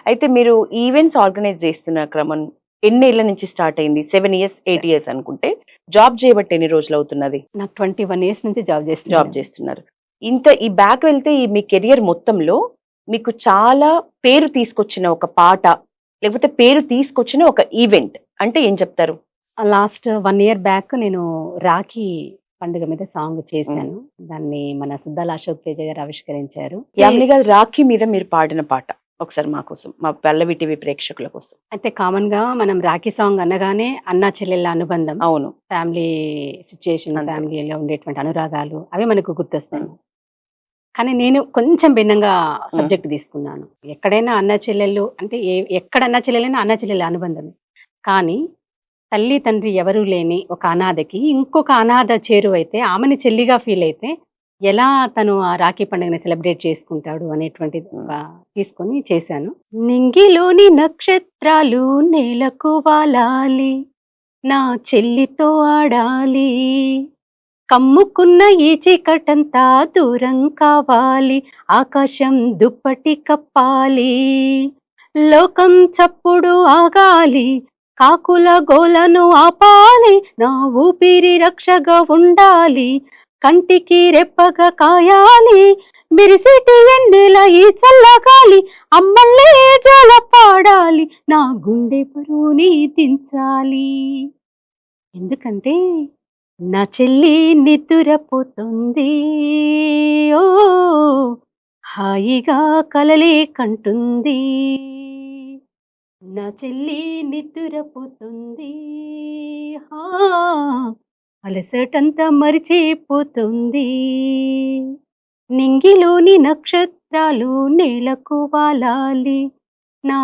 అయితే మీరు events organise చేస్తున్న క్రమం ఎన్నేళ్ల నుంచి స్టార్ట్ అయింది? 7 ఇయర్స్ 8 ఇయర్స్ అనుకుంటే. జాబ్ చేయబట్టి ఎన్ని రోజులు అవుతున్నది? నాకు 21 ఇయర్స్ నుంచి జాబ్ చేస్తున్నారు. ఇంత ఈ బ్యాక్ వెళ్తే ఈ మీ కెరియర్ మొత్తంలో మీకు చాలా పేరు తీసుకొచ్చిన ఒక పాట, లేకపోతే పేరు తీసుకొచ్చిన ఒక ఈవెంట్ అంటే ఏం చెప్తారు? లాస్ట్ 1 ఇయర్ బ్యాక్ నేను రాఖీ పండుగ మీద సాంగ్ చేశాను. దాన్ని మన సుద్దాల అశోక్ తేజ గారు ఆవిష్కరించారు. యామిని గారు, రాఖీ మీద మీరు పాడిన పాట ఒకసారి మా కోసం, మా పల్లవి టీవీ ప్రేక్షకుల కోసం. అయితే కామన్ గా మనం రాఖీ సాంగ్ అనగానే అన్నా చెల్లెళ్ళ అనుబంధం, అవును, ఫ్యామిలీ సిచ్యుయేషన్, అంతే. ఫ్యామిలీలో ఉండేటువంటి అనురాగాలు అవి మనకు గుర్తొస్తాయి. కానీ నేను కొంచెం భిన్నంగా సబ్జెక్ట్ తీసుకున్నాను. ఎక్కడైనా అన్న చెల్లెళ్ళు అంటే ఎక్కడ అన్న చెల్లెలైనా అన్న చెల్లెళ్ళ అనుబంధమే. కానీ తల్లి తండ్రి ఎవరూ లేని ఒక అనాథకి ఇంకొక అనాథ చేరువైతే ఆమెని చెల్లిగా ఫీల్ అయితే ఎలా తను ఆ రాఖీ పండుగని సెలబ్రేట్ చేసుకుంటాడు అనేటువంటిది తీసుకొని చేశాను. నింగిలోని నక్షత్రాలు నేలకు వాలాలి, నా చెల్లితో ఆడాలి, కమ్ముకున్న ఈ చీకటంతా దూరం కావాలి, ఆకాశం దుప్పటి కప్పాలి, లోకం చప్పుడు ఆగాలి, కాకుల గోలను ఆపాలి, నా ఊపిరి రక్షగా ఉండాలి, కంటికి రెప్పగా కాయాలి, మిరిసిటి వెన్నెల ఈ చల్లగాలి, అమ్మల్లే జోల పాడాలి, నా గుండె బరువుని దించాలి. ఎందుకంటే నా చెల్లి నిద్రపోతుంది, ఓ హాయిగా కలలే కంటుంది, నా చెల్లి నిద్రపోతుంది, అలసటంతా మరిచిపోతుంది, నింగిలోని నక్షత్రాలు నేలకు వాలాలి, నా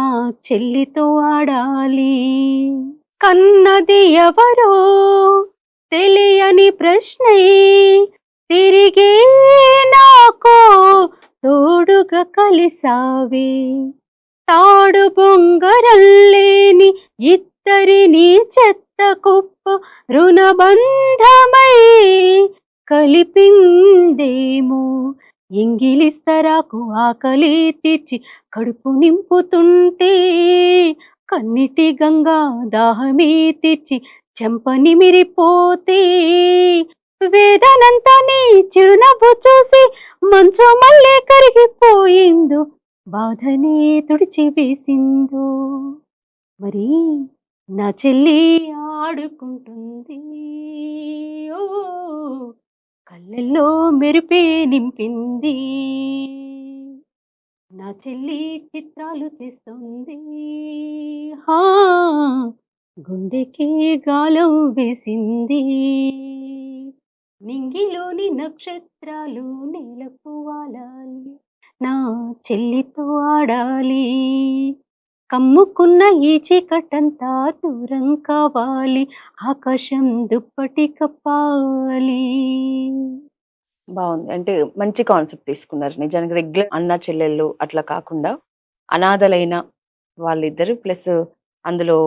చెల్లితో ఆడాలి. కన్నది ఎవరో తెలియని ప్రశ్నే తిరిగే నాకు తోడుగా కలిసావే, తాడు బొంగరల్లేని ఇద్దరిని చెత్త కుప్ప రుణబంధమై కలిపిందేమో, ఇంగిలిస్తరాకు ఆకలి తీర్చి కడుపు నింపుతుంటే, కన్నిటి గంగా దాహమే తీర్చి చెంపని మిరిపోతే, వేదనంతా నీ చిరునవ్వు చూసి మంచు మళ్ళీ కరిగిపోయిందో, బాధనే తుడిచి వేసిందో, మరి నా చెల్లి ఆడుకుంటుంది, ఓ కళ్ళల్లో మెరుపే నింపింది, నా చెల్లి చిత్రాలు చేస్తుంది, గుండెకి గాలం వేసింది, నింగిలోని నక్షత్రాలు నేలకు వాలాలి, నా చెల్లితో ఆడాలి, కమ్ముకున్న ఈ చీకటంతా దూరం కావాలి, ఆకాశం దుప్పటి కప్పాలి. బాగుంది. అంటే మంచి కాన్సెప్ట్ తీసుకున్నారు. నిజానికి రెగ్యులర్ అన్న చెల్లెళ్ళు అట్లా కాకుండా అనాథలైన వాళ్ళిద్దరు, ప్లస్ అందులో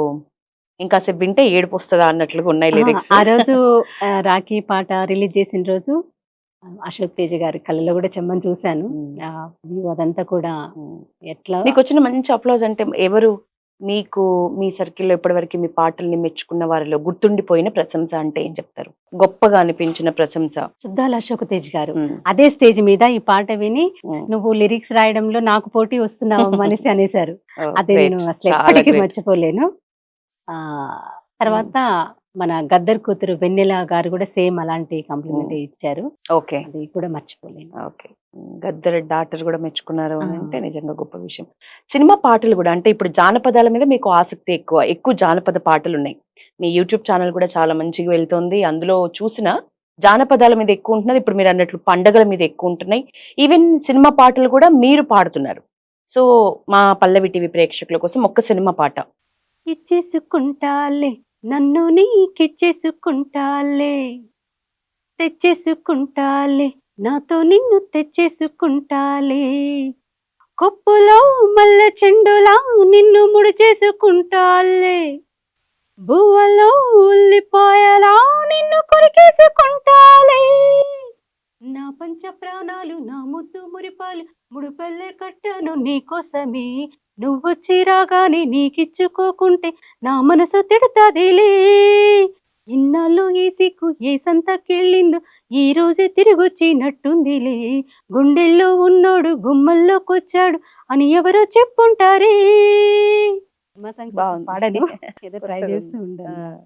ఇంకాసేపు వింటే ఏడుపు వస్తుందా అన్నట్లుగా ఉన్నాయి లిరిక్స్. ఆ రోజు రాఖీ పాట రిలీజ్ చేసిన రోజు అశోక్ తేజ గారి కళ్ళలో కూడా చెమ్మని చూశాను. వ్యూ అదంతా కూడా ఎట్లా. మీకు వచ్చిన మంచి అప్లాజ్ అంటే ఎవరు మీకు మీ సర్కిల్లో ఇప్పటివరకు మీ పాటల్ని మెచ్చుకున్న వారిలో గుర్తుండిపోయిన ప్రశంస అంటే ఏం చెప్తారు? గొప్పగా అనిపించిన ప్రశంస? సుద్దాల అశోక్ తేజ్ గారు అదే స్టేజ్ మీద ఈ పాట విని నువ్వు లిరిక్స్ రాయడంలో నాకు పోటీ వస్తున్నావు అనేసి అనేసారు. అదే నేను అసలు ఎప్పటికీ మర్చిపోలేను. తర్వాత మన గద్దర్ కూతురు వెన్నెల గారు కూడా సేమ్ అలాంటి కాంప్లిమెంట్ ఇచ్చారు. ఓకే, అది కూడా మర్చిపోలేను. ఓకే, గద్దర్ డాక్టర్ కూడా మెచ్చుకున్నారు అంటే నిజంగా గొప్ప విషయం. సినిమా పాటలు కూడా అంటే ఇప్పుడు జానపదాల మీద మీకు ఆసక్తి ఎక్కువ జానపద పాటలు ఉన్నాయి. మీ యూట్యూబ్ ఛానల్ కూడా చాలా మంచిగా వెళ్తోంది. అందులో చూసిన జానపదాల మీద ఎక్కువ ఉంటున్నది. ఇప్పుడు మీరు అన్నట్లు పండగల మీద ఎక్కువ ఉంటున్నాయి. ఈవెన్ సినిమా పాటలు కూడా మీరు పాడుతున్నారు. సో మా పల్లవి టీవీ ప్రేక్షకుల కోసం ఒక్క సినిమా పాట. ఇచ్చేసుకుంటాలే నన్ను నీకిచ్చేసుకుంటాలే, తెచ్చేసుకుంటాలే నాతో నిన్ను తెచ్చేసుకుంటాలే, కొప్పులో మల్లె చెండులా నిన్ను ముడి చేసుకుంటాలే, బువ్వలో ఉల్లిపాయలా నిన్ను కొరికేసుకుంటాలే, నా పంచ ప్రాణాలు నా ముద్దు మురిపాలు ముడుపల్లె కట్టను నీకోసమే, నువ్వొచ్చి రాగానే నీకిచ్చుకోకుంటే నా మనసు తిడతాదిలే. ఇన్నాళ్ళు ఈ సిక్కు ఏ సంతకెళ్ళిందో ఈ రోజే తిరిగొచ్చినట్టుందిలే. గుండెల్లో ఉన్నోడు గుమ్మల్లోకొచ్చాడు అని ఎవరో చెప్పుంటారే. బాగుంది. పాడను ఏదో ట్రై చేస్తూ ఉంటాను. ఆ.